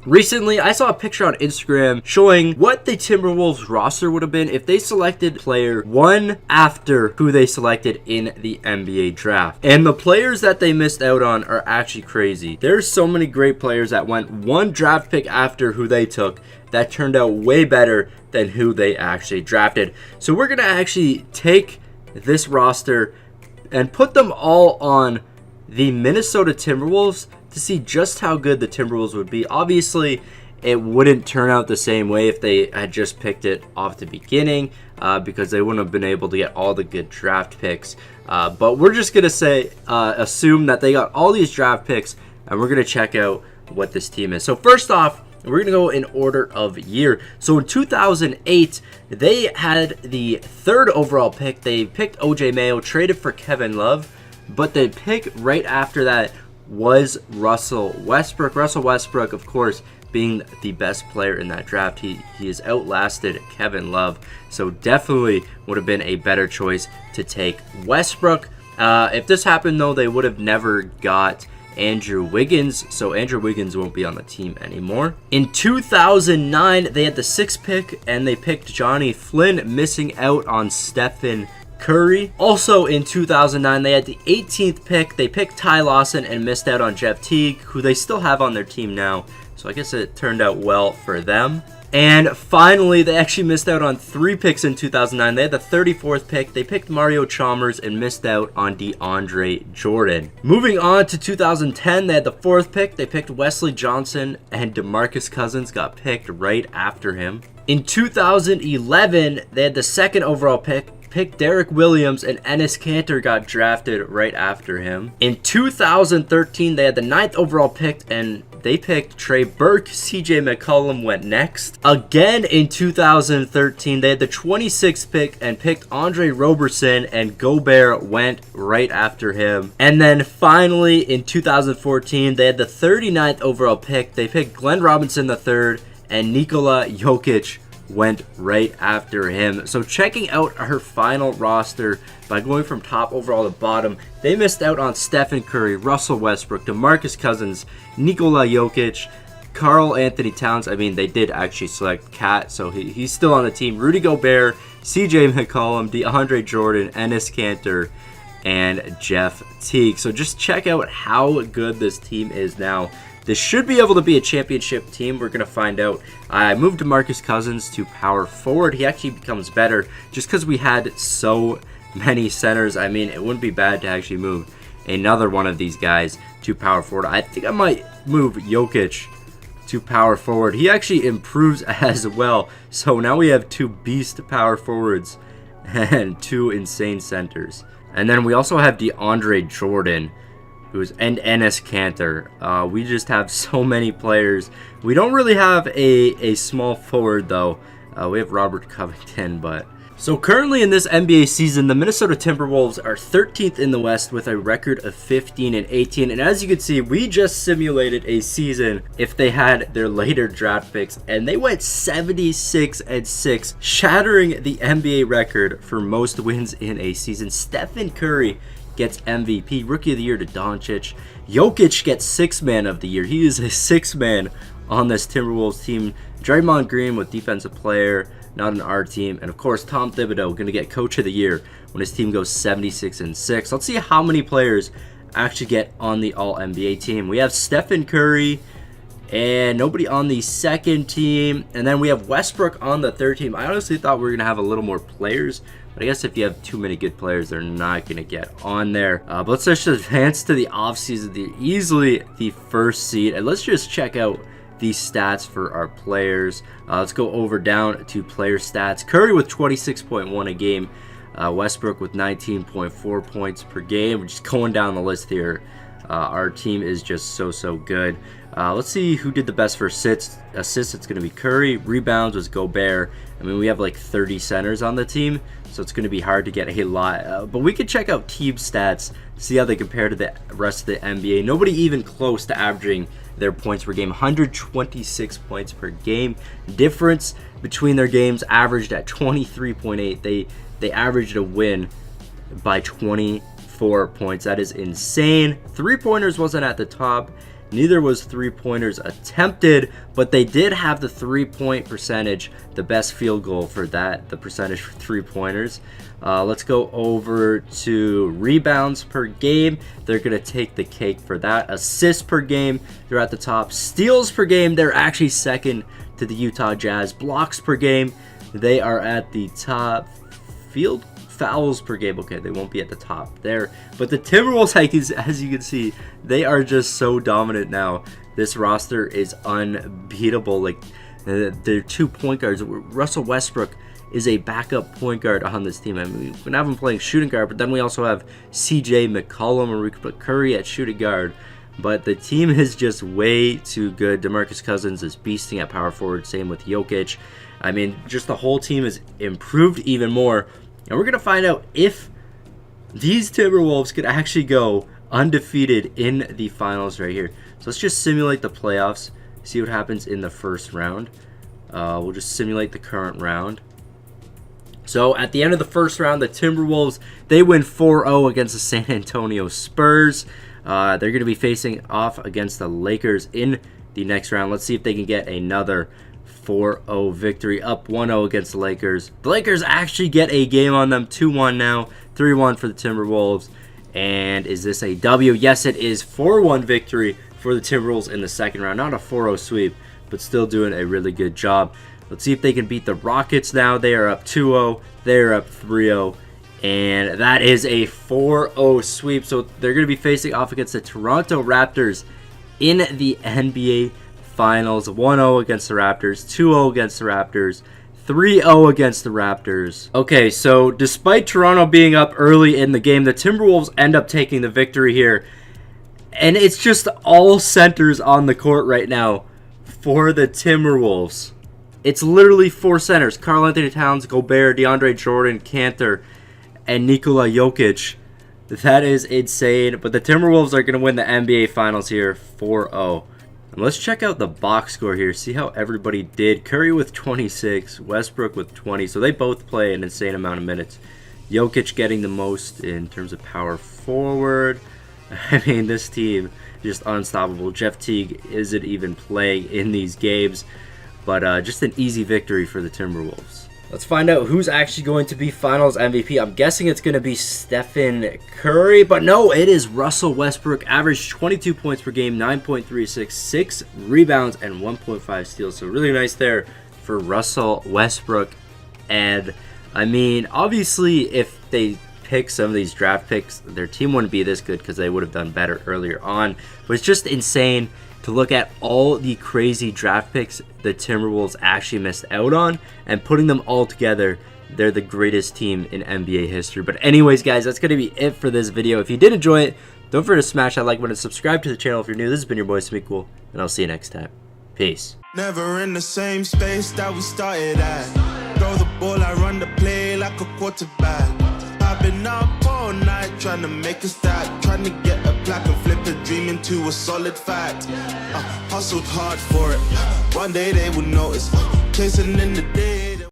Recently, I saw a picture on Instagram showing what the Timberwolves roster would have been if they selected player 1 after who they selected in the NBA draft. And the players that they missed out on are actually crazy. There's so many great players that went 1 draft pick after who they took that turned out way better than who they actually drafted. So we're going to actually take this roster and put them all on the Minnesota Timberwolves to see just how good the Timberwolves would be. Obviously, it wouldn't turn out the same way if they had just picked it off the beginning because they wouldn't have been able to get all the good draft picks. But we're just going to assume that they got all these draft picks, and we're going to check out what this team is. So first off, we're going to go in order of year. So in 2008, they had the 3rd overall pick. They picked OJ Mayo, traded for Kevin Love. But the pick right after that was Russell Westbrook. Russell Westbrook, of course, being the best player in that draft. He has outlasted Kevin Love. So definitely would have been a better choice to take Westbrook. If this happened, though, they would have never got Andrew Wiggins. So Andrew Wiggins won't be on the team anymore. In 2009, they had the 6th pick, and they picked Johnny Flynn, missing out on Stephen Curry. Also in 2009, they had the 18th pick. They picked Ty Lawson and missed out on Jeff Teague, who they still have on their team now. So I guess it turned out well for them. And finally, they actually missed out on 3 picks in 2009. They had the 34th pick. They picked Mario Chalmers and missed out on DeAndre Jordan. Moving on to 2010, they had the 4th pick. They picked Wesley Johnson, and DeMarcus Cousins got picked right after him. In 2011, they had the 2nd overall picked Derek Williams, and Enes Kanter got drafted right after him. In 2013, they had the 9th overall pick, and they picked Trey Burke. CJ McCollum went next. Again in 2013, they had the 26th pick and picked Andre Roberson, and Gobert went right after him. And then finally in 2014, they had the 39th overall pick. They picked Glenn Robinson III, and Nikola Jokic went right after him. So checking out her final roster by going from top overall to bottom, they missed out on Stephen Curry, Russell Westbrook, DeMarcus Cousins, Nikola Jokic, Karl Anthony Towns. I mean, they did actually select Cat, so he's still on the team. Rudy Gobert, CJ McCollum, DeAndre Jordan, Enes Kanter, and Jeff Teague. So just check out how good this team is now. This should be able to be a championship team. We're going to find out. I moved DeMarcus Cousins to power forward. He actually becomes better just because we had so many centers. I mean, it wouldn't be bad to actually move another one of these guys to power forward. I think I might move Jokic to power forward. He actually improves as well. So now we have 2 beast power forwards and 2 insane centers. And then we also have DeAndre Jordan, and Enes Kanter. We just have so many players. We don't really have a small forward, though. We have Robert Covington, but... So currently in this NBA season, the Minnesota Timberwolves are 13th in the West with a record of 15-18. And as you can see, we just simulated a season if they had their later draft picks, and they went 76-6, shattering the NBA record for most wins in a season. Stephen Curry gets MVP, Rookie of the Year to Doncic. Jokic gets 6th Man of the Year. He is a 6th man on this Timberwolves team. Draymond Green with Defensive Player, not an R team. And of course, Tom Thibodeau going to get Coach of the Year when his team goes 76-6. Let's see how many players actually get on the All-NBA team. We have Stephen Curry and nobody on the 2nd team. And then we have Westbrook on the 3rd team. I honestly thought we were going to have a little more players, but I guess if you have too many good players, they're not going to get on there. But let's just advance to the offseason. They're easily the 1st seed. And let's just check out the stats for our players. Let's go over down to player stats. Curry with 26.1 a game. Westbrook with 19.4 points per game. We're just going down the list here. Our team is just so good. Let's see who did the best for assists. It's going to be Curry. Rebounds was Gobert. I mean, we have like 30 centers on the team, so it's going to be hard to get a lot. But we could check out team stats, see how they compare to the rest of the NBA. Nobody even close to averaging their points per game. 126 points per game. Difference between their games averaged at 23.8. They averaged a win by 24 points. That is insane. 3-pointers wasn't at the top. Neither was 3-pointers attempted, but they did have the 3-point percentage, the best field goal for that, the percentage for 3-pointers. Let's go over to rebounds per game. They're going to take the cake for that. Assists per game, they're at the top. Steals per game, they're actually second to the Utah Jazz. Blocks per game, they are at the top. Field fouls per game, okay, they won't be at the top there. But the Timberwolves, as you can see, they are just so dominant now. This roster is unbeatable. Like, they're 2 point guards. Russell Westbrook is a backup point guard on this team. I mean, we can have him playing shooting guard, but then we also have CJ McCollum, or we could put Curry at shooting guard. But the team is just way too good. DeMarcus Cousins is beasting at power forward. Same with Jokic. I mean, just the whole team is improved even more. And we're going to find out if these Timberwolves could actually go undefeated in the finals right here. So let's just simulate the playoffs, see what happens in the first round. We'll just simulate the current round. So at the end of the first round, the Timberwolves, they win 4-0 against the San Antonio Spurs. They're going to be facing off against the Lakers in the next round. Let's see if they can get another 4-0 victory, up 1-0 against the Lakers. The Lakers actually get a game on them, 2-1 now, 3-1 for the Timberwolves. And is this a W? Yes, it is. 4-1 victory for the Timberwolves in the second round. Not a 4-0 sweep, but still doing a really good job. Let's see if they can beat the Rockets now. They are up 2-0. They are up 3-0. And that is a 4-0 sweep. So they're going to be facing off against the Toronto Raptors in the NBA Finals. 1-0 against the Raptors, 2-0 against the Raptors, 3-0 against the Raptors. Okay, so despite Toronto being up early in the game, the Timberwolves end up taking the victory here. And it's just all centers on the court right now for the Timberwolves. It's literally 4 centers: Karl-Anthony Towns, Gobert, DeAndre Jordan, Kanter, and Nikola Jokic. That is insane. But the Timberwolves are going to win the NBA Finals here, 4-0. And let's check out the box score here, see how everybody did. Curry with 26, Westbrook with 20, so they both play an insane amount of minutes. Jokic getting the most in terms of power forward. I mean, this team is just unstoppable. Jeff Teague isn't even playing in these games, but just an easy victory for the Timberwolves. Let's find out who's actually going to be Finals MVP. I'm guessing it's going to be Stephen Curry, but no, it is Russell Westbrook. Averaged 22 points per game, 9.36, 6 rebounds, and 1.5 steals. So really nice there for Russell Westbrook. And, I mean, obviously, if they pick some of these draft picks, their team wouldn't be this good because they would have done better earlier on. But it's just insane to look at all the crazy draft picks the Timberwolves actually missed out on, and putting them all together, they're the greatest team in NBA history. But anyways, guys, that's going to be it for this video. If you did enjoy it, don't forget to smash that like button and subscribe to the channel if you're new. This has been your boy Smeekwool, and I'll see you next time. Peace. Never in the same space that we started at. Throw the ball, I run the play like a quarterback. I've been up all night trying to make a stack, trying to get a plaque and flip a dream into a solid fact. Hustled hard for it, one day they will notice. Chasing in the day.